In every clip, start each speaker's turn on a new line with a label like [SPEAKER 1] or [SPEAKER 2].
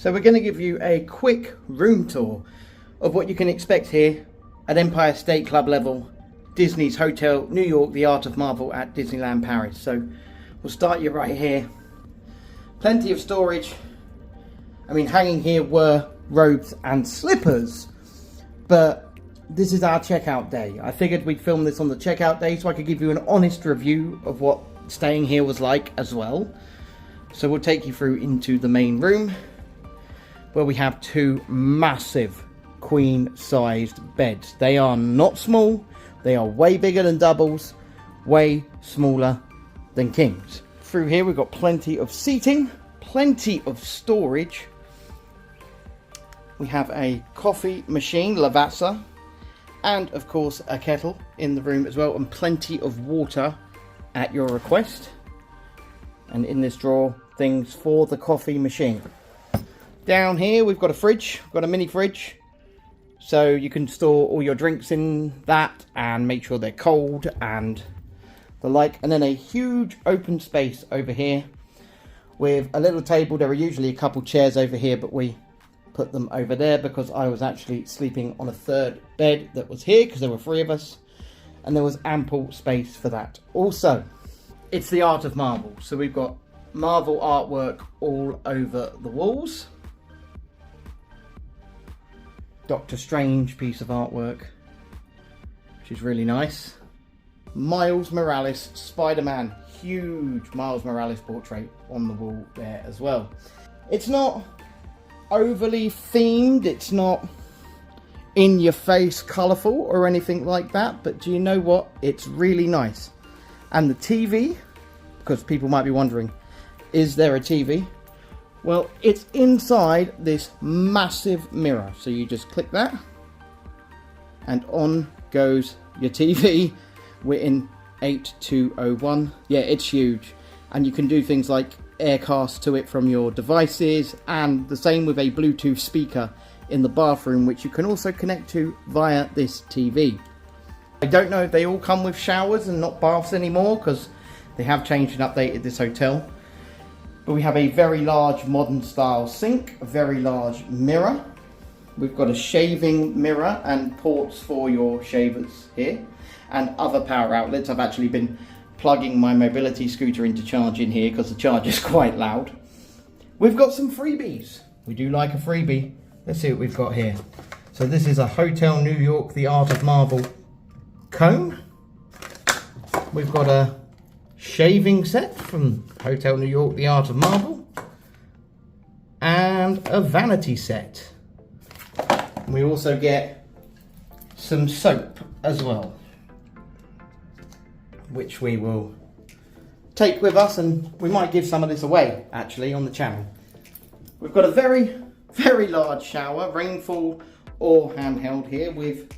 [SPEAKER 1] So we're going to give you a quick room tour of what you can expect here at Empire State Club level, Disney's Hotel New York, the Art of Marvel at Disneyland Paris. So we'll start you right here. Plenty of storage. I mean, hanging here were robes and slippers, but this is our checkout day. I figured we'd film this on the checkout day so I could give you an honest review of what staying here was like as well. So we'll take you through into the main room, where we have two massive queen-sized beds. They are not small, they are way bigger than doubles, way smaller than kings. Through here we've got plenty of seating, plenty of storage. We have a coffee machine, Lavazza, and of course a kettle in the room as well, and plenty of water at your request. And in this drawer, things for the coffee machine. Down here we've got a fridge, we've got a mini fridge, so you can store all your drinks in that and make sure they're cold and the like. And then a huge open space over here with a little table. There are usually a couple chairs over here, but we put them over there because I was actually sleeping on a third bed that was here because there were three of us, and there was ample space for that. Also, it's the Art of Marvel, so we've got Marvel artwork all over the walls. Doctor Strange piece of artwork, which is really nice. Miles Morales, Spider-Man, huge Miles Morales portrait on the wall there as well. It's not overly themed, it's not in your face colourful or anything like that, but do you know what? It's really nice. And the TV, because people might be wondering, is there a TV? Well, it's inside this massive mirror. So you just click that and on goes your TV. We're in 8201. Yeah, it's huge. And you can do things like aircast to it from your devices, and the same with a Bluetooth speaker in the bathroom, which you can also connect to via this TV. I don't know if they all come with showers and not baths anymore, because they have changed and updated this hotel. But we have a very large modern style sink, a very large mirror. We've got a shaving mirror and ports for your shavers here, and other power outlets. I've actually been plugging my mobility scooter into charge in here because the charge is quite loud. We've got some freebies. We do like a freebie. Let's see what we've got here. So this is a Hotel New York, the Art of Marvel comb. We've got a shaving set from Hotel New York, the Art of Marvel, and a vanity set. We also get some soap as well, which we will take with us, and we might give some of this away actually on the channel. We've got a very, very large shower, rainfall or handheld here, with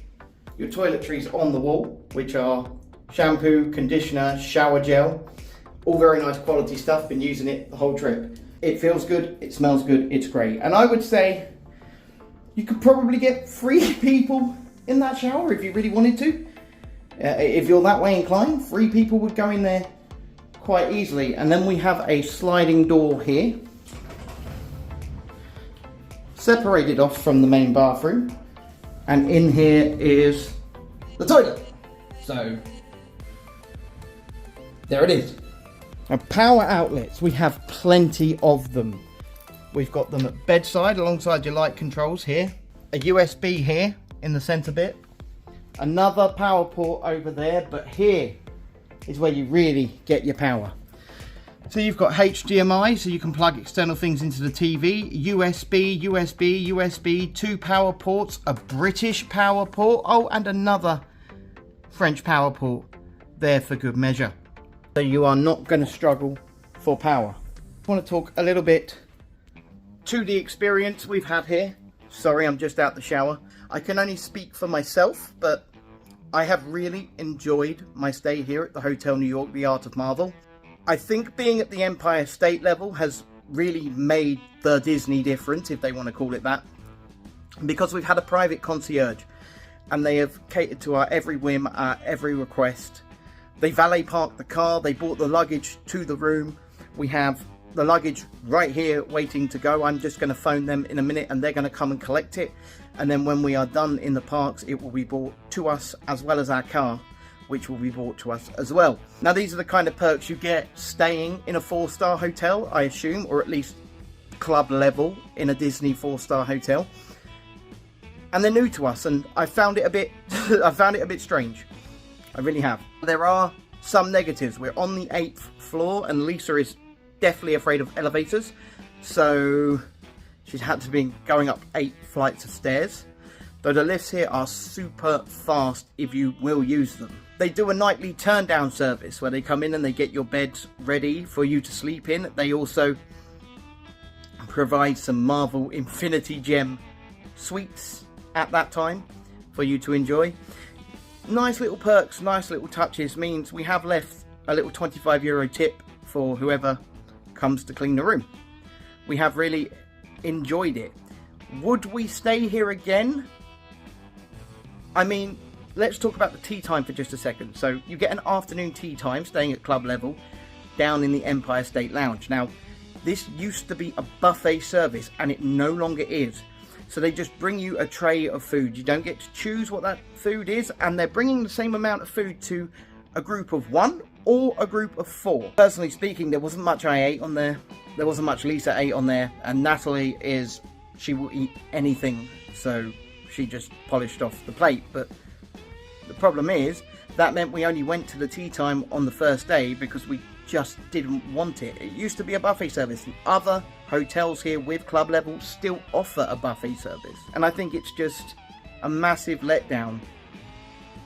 [SPEAKER 1] your toiletries on the wall, which are shampoo, conditioner, shower gel, all very nice quality stuff. Been using it the whole trip. It feels good, it smells good, it's great. And I would say you could probably get 3 people in that shower if you really wanted to. If you're that way inclined, 3 people would go in there quite easily. And then we have a sliding door here, separated off from the main bathroom, and in here is the toilet. So there it is. Now, power outlets, we have plenty of them. We've got them at bedside alongside your light controls here. A USB here in the center bit. Another power port over there, but here is where you really get your power. So you've got HDMI, so you can plug external things into the TV, USB, USB, USB, 2 power ports, a British power port, oh, and another French power port there for good measure. So you are not going to struggle for power. I want to talk a little bit to the experience we've had here. Sorry, I'm just out the shower. I can only speak for myself, but I have really enjoyed my stay here at the Hotel New York, the Art of Marvel. I think being at the Empire State level has really made the Disney difference, if they want to call it that, because we've had a private concierge and they have catered to our every whim, our every request. They valet parked the car, they brought the luggage to the room. We have the luggage right here waiting to go. I'm just going to phone them in a minute and they're going to come and collect it. And then when we are done in the parks, it will be brought to us, as well as our car, which will be brought to us as well. Now, these are the kind of perks you get staying in a 4-star hotel, I assume, or at least club level in a Disney 4-star hotel. And they're new to us, and I found it a bit strange. I really have. There are some negatives. We're on the 8th floor, and Lisa is definitely afraid of elevators, so she's had to be going up 8 flights of stairs. Though the lifts here are super fast if you will use them. They do a nightly turn down service where they come in and they get your beds ready for you to sleep in. They also provide some Marvel Infinity Gem suites at that time for you to enjoy. Nice little perks, nice little touches, means we have left a little €25 tip for whoever comes to clean the room. We have really enjoyed it. Would we stay here again? I mean, let's talk about the tea time for just a second. So you get an afternoon tea time staying at club level down in the Empire State Lounge. Now, this used to be a buffet service and it no longer is. So they just bring you a tray of food. You don't get to choose what that food is, and they're bringing the same amount of food to a group of 1 or a group of 4. Personally speaking, there wasn't much I ate on there. There wasn't much Lisa ate on there, and Natalie she will eat anything, so she just polished off the plate. But the problem is, that meant we only went to the tea time on the first day because we just didn't want it. It used to be a buffet service. The other hotels here with club level still offer a buffet service, and I think it's just a massive letdown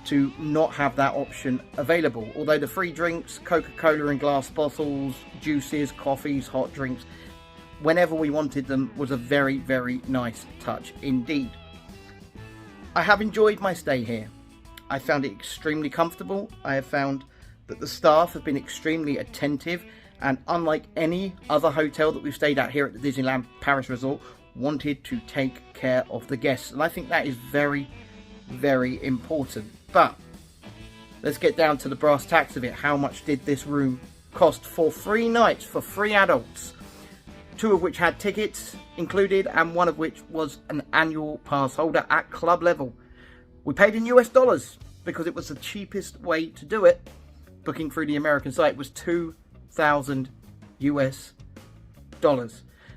[SPEAKER 1] to not have that option available. Although the free drinks, Coca-Cola in glass bottles, juices, coffees, hot drinks, whenever we wanted them, was a very, very nice touch indeed. I have enjoyed my stay here. I found it extremely comfortable. I have found that the staff have been extremely attentive, and unlike any other hotel that we've stayed at here at the Disneyland Paris Resort, wanted to take care of the guests. And I think that is very, very important. But let's get down to the brass tacks of it. How much did this room cost for 3 nights for 3 adults? 2 of which had tickets included, and 1 of which was an annual pass holder at club level. We paid in US dollars because it was the cheapest way to do it. Booking through the American site was $2,000 US.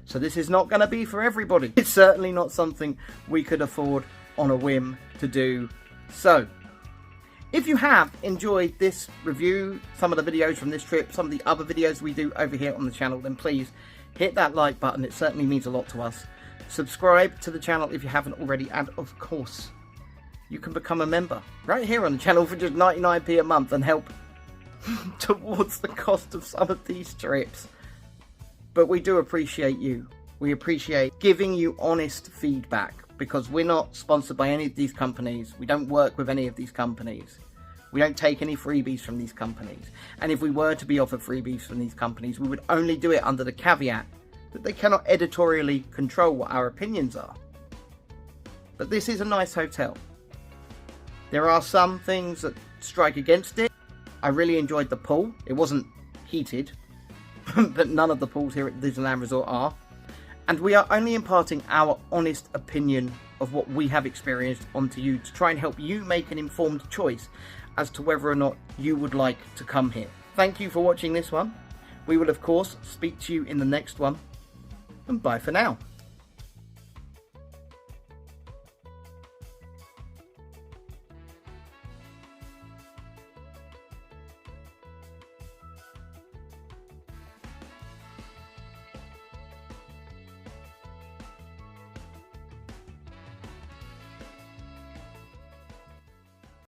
[SPEAKER 1] So this is not going to be for everybody. It's certainly not something we could afford on a whim to do. So, if you have enjoyed this review, some of the videos from this trip, some of the other videos we do over here on the channel, then please hit that like button. It certainly means a lot to us. Subscribe to the channel if you haven't already, and of course, you can become a member right here on the channel for just 99p a month and help towards the cost of some of these trips. But we do appreciate you. We appreciate giving you honest feedback, because we're not sponsored by any of these companies. We don't work with any of these companies. We don't take any freebies from these companies. And if we were to be offered freebies from these companies, we would only do it under the caveat that they cannot editorially control what our opinions are. But this is a nice hotel. There are some things that strike against it. I really enjoyed the pool. It wasn't heated, but none of the pools here at Disneyland Resort are. And we are only imparting our honest opinion of what we have experienced onto you to try and help you make an informed choice as to whether or not you would like to come here. Thank you for watching this one. We will, of course, speak to you in the next one. And bye for now.